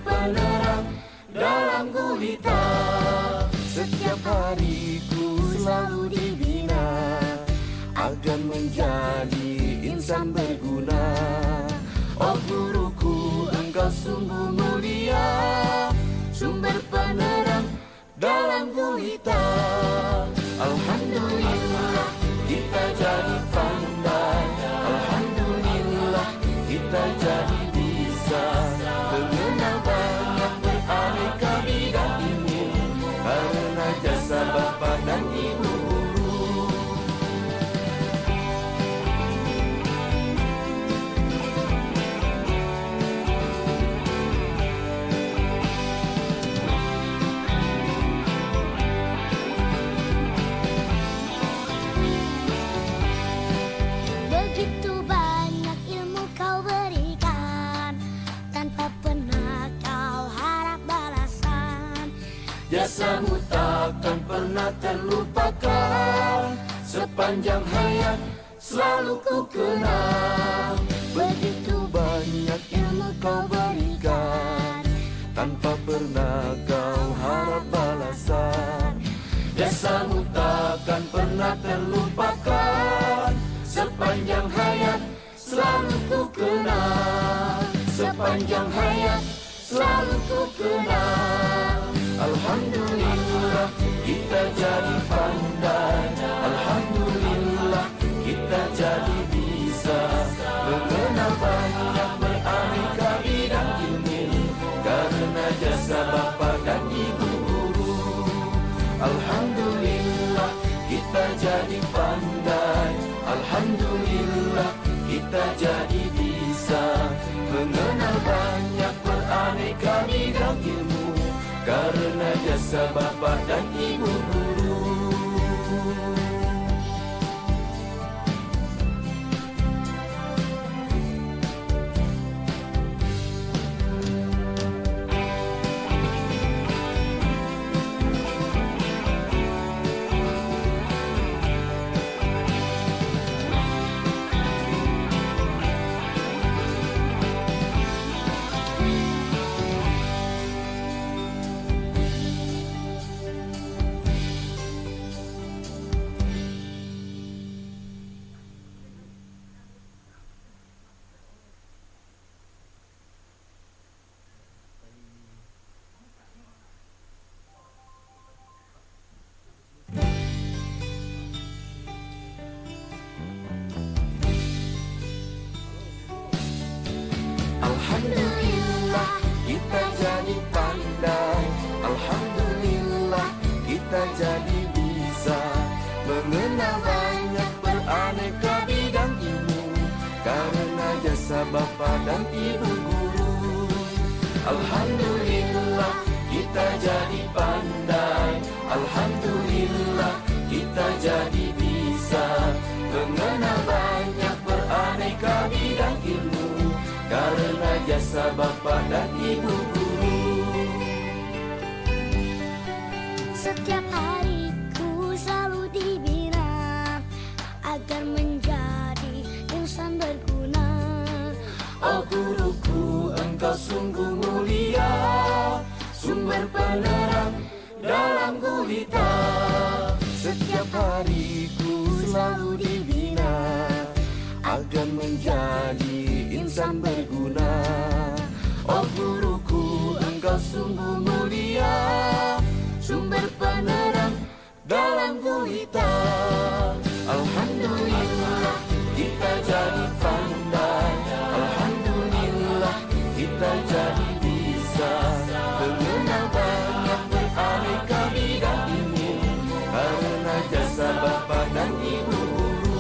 penerang dalam gulita. Setiap hariku selalu dibina agar menjadi insan berguna. Oh guruku, engkau sungguh mulia, sumber penerang dalam gulita. Alhamdulillah kita jadi pandai, alhamdulillah kita jadi bisa mengenal banyak beraneka bidang ilmu karena jasa Bapa dan Ibu guru. Begitu banyak ilmu kau berikan, tanpa pernah kau harap balasan. Jasamu takkan pernah terlupakan, sepanjang hayat selalu ku kenang. Begitu banyak ilmu kau berikan, tanpa pernah kau harap balasan. Jasamu takkan pernah terlupakan, sepanjang hayat selalu ku kenang. Sepanjang hayat selalu ku kenang. Alhamdulillah kita jadi pandai, alhamdulillah kita jadi bisa mengenal banyak beraneka bidang ilmu karena jasa Bapa dan Ibu guru. Alhamdulillah kita jadi pandai, alhamdulillah kita jadi bisa mengenal banyak beraneka bidang ilmu karena jasa Bapa dan Ibu guru. Alhamdulillah kita jadi pandai, alhamdulillah kita jadi bisa mengenal banyak beraneka bidang ilmu karena jasa Bapa dan Ibu guru. Alhamdulillah kita jadi pandai, alhamdulillah kita jadi bisa mengenal banyak beraneka bidang ilmu karena jasa Bapa dan Ibu guru. Setiap hariku selalu dibina agar menjadi insan berguna. Oh guruku, engkau sungguh mulia, sumber penerang dalam gulita. Setiap hariku selalu dibina agar menjadi insan berguna. Oh guruku, engkau sungguh mulia, sumber penerang dalam gulita. Alhamdulillah kita jadi pandai, alhamdulillah kita jadi bisa mengenal banyak beraneka bidang ilmu karena jasa Bapa dan Ibu guru.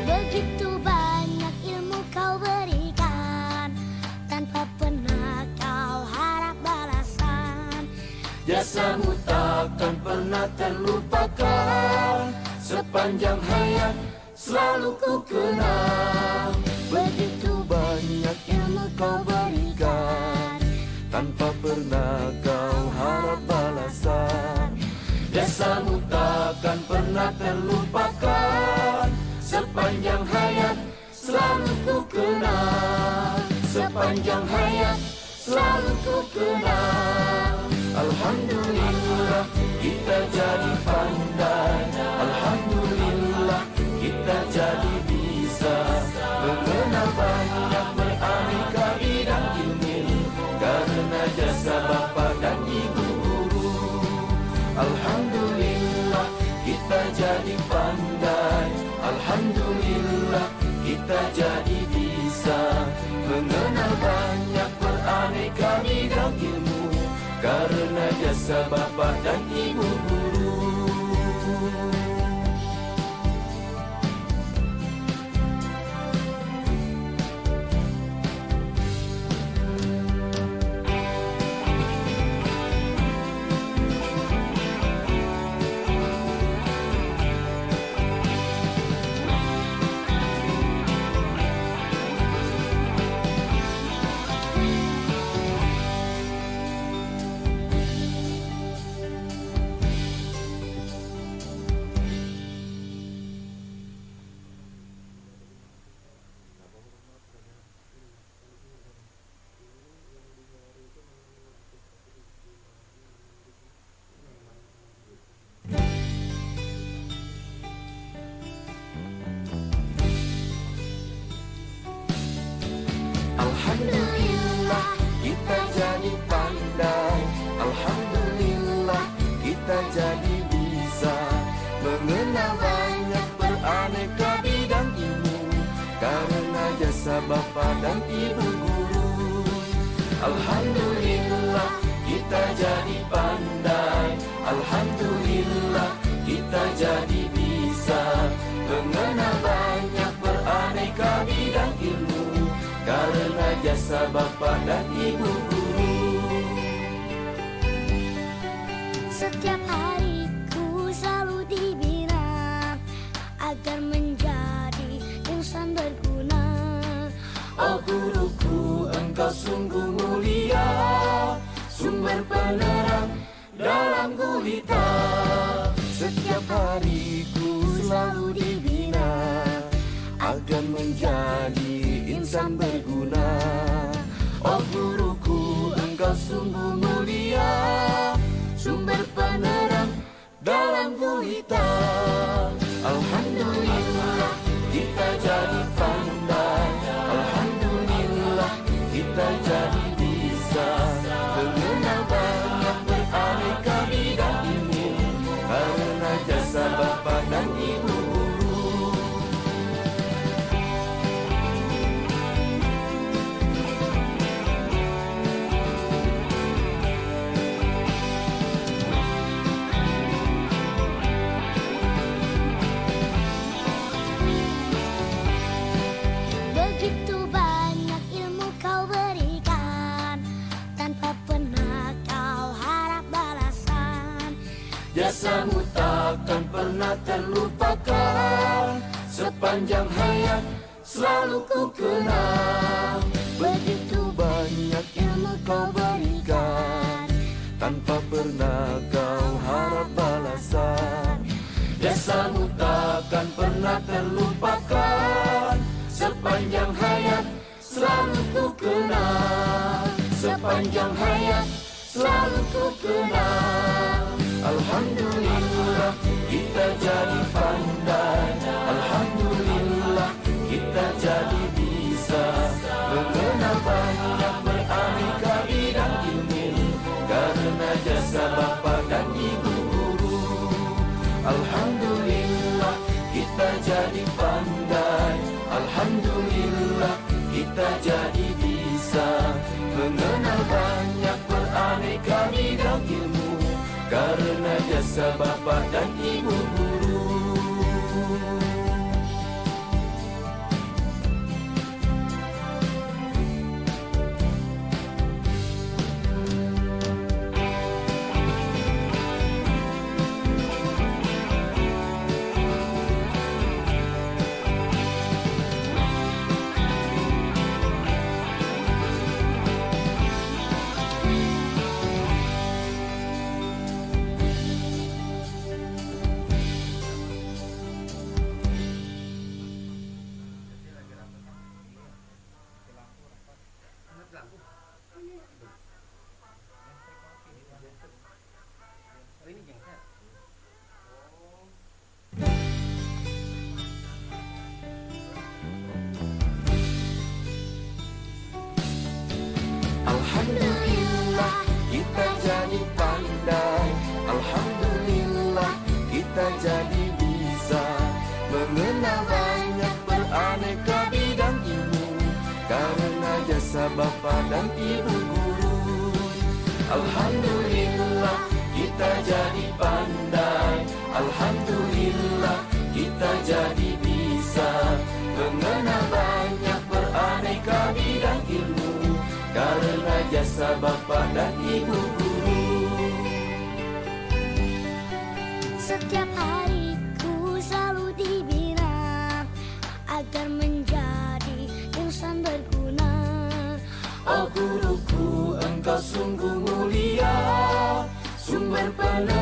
Begitu banyak ilmu kau berikan, tanpa pernah kau harap balasan. Jasamu takkan pernah terlupakan, sepanjang hayat selalu ku kenang. Begitu banyak ilmu kau berikan, tanpa pernah kau harap balasan. Jasamu takkan pernah terlupakan, sepanjang hayat selalu ku kenang. Sepanjang hayat selalu ku kenang. Alhamdulillah kita jadi pandai, alhamdulillah kita jadi bisa mengenal banyak beraneka bidang ilmu, karena jasa bapa dan ibu guru. Alhamdulillah kita jadi pandai, alhamdulillah kita jadi bisa mengenal banyak beraneka bidang ilmu, karena jasa bapa dan ibu guru. Alhamdulillah kita jadi pandai, alhamdulillah kita jadi bisa mengenal banyak beraneka bidang ilmu, karena jasa bapa dan ibu guru. Alhamdulillah kita jadi pandai, alhamdulillah kita jadi bisa mengenal banyak beraneka bidang ilmu, karena jasa bapa dan ibu guru. Setiap hariku selalu dibina agar menjadi insan berguna. Oh guruku, engkau sungguh mulia, sumber penerang dalam gulita. Setiap hariku selalu dibina agar menjadi insan berguna. Oh guruku, engkau sungguh mulia, sumber penerang dalam gulita. Alhamdulillah kita jadi pandai, alhamdulillah kita jadi bisa mengenal banyak beraneka bidang ilmu, karena jasa bapa dan ibu guru. Begitu banyak ilmu kau berikan, tanpa pernah kau harap balasan. Jasamu takkan pernah terlupakan, sepanjang hayat selalu ku kenang. Begitu banyak ilmu kau berikan, tanpa pernah kau harap balasan. Jasamu takkan pernah terlupakan, sepanjang hayat selalu ku kenang. Sepanjang hayat selalu ku kenang. Alhamdulillah kita jadi pandai, alhamdulillah kita jadi bisa mengenal banyak beraneka bidang ilmu, karena jasa bapa dan ibu guru. Alhamdulillah kita jadi pandai, alhamdulillah kita jadi bisa mengenal banyak beraneka bidang ilmu, karena jasa bapa dan ibu guru. bapa dan ibu guru. Alhamdulillah kita jadi pandai, alhamdulillah kita jadi bisa mengenal banyak beraneka bidang ilmu karena jasa bapa dan ibu guru. Setiap hariku selalu dibina agar menjadi insan berguna. Oh guruku, engkau sungguh mulia, sumber penerangan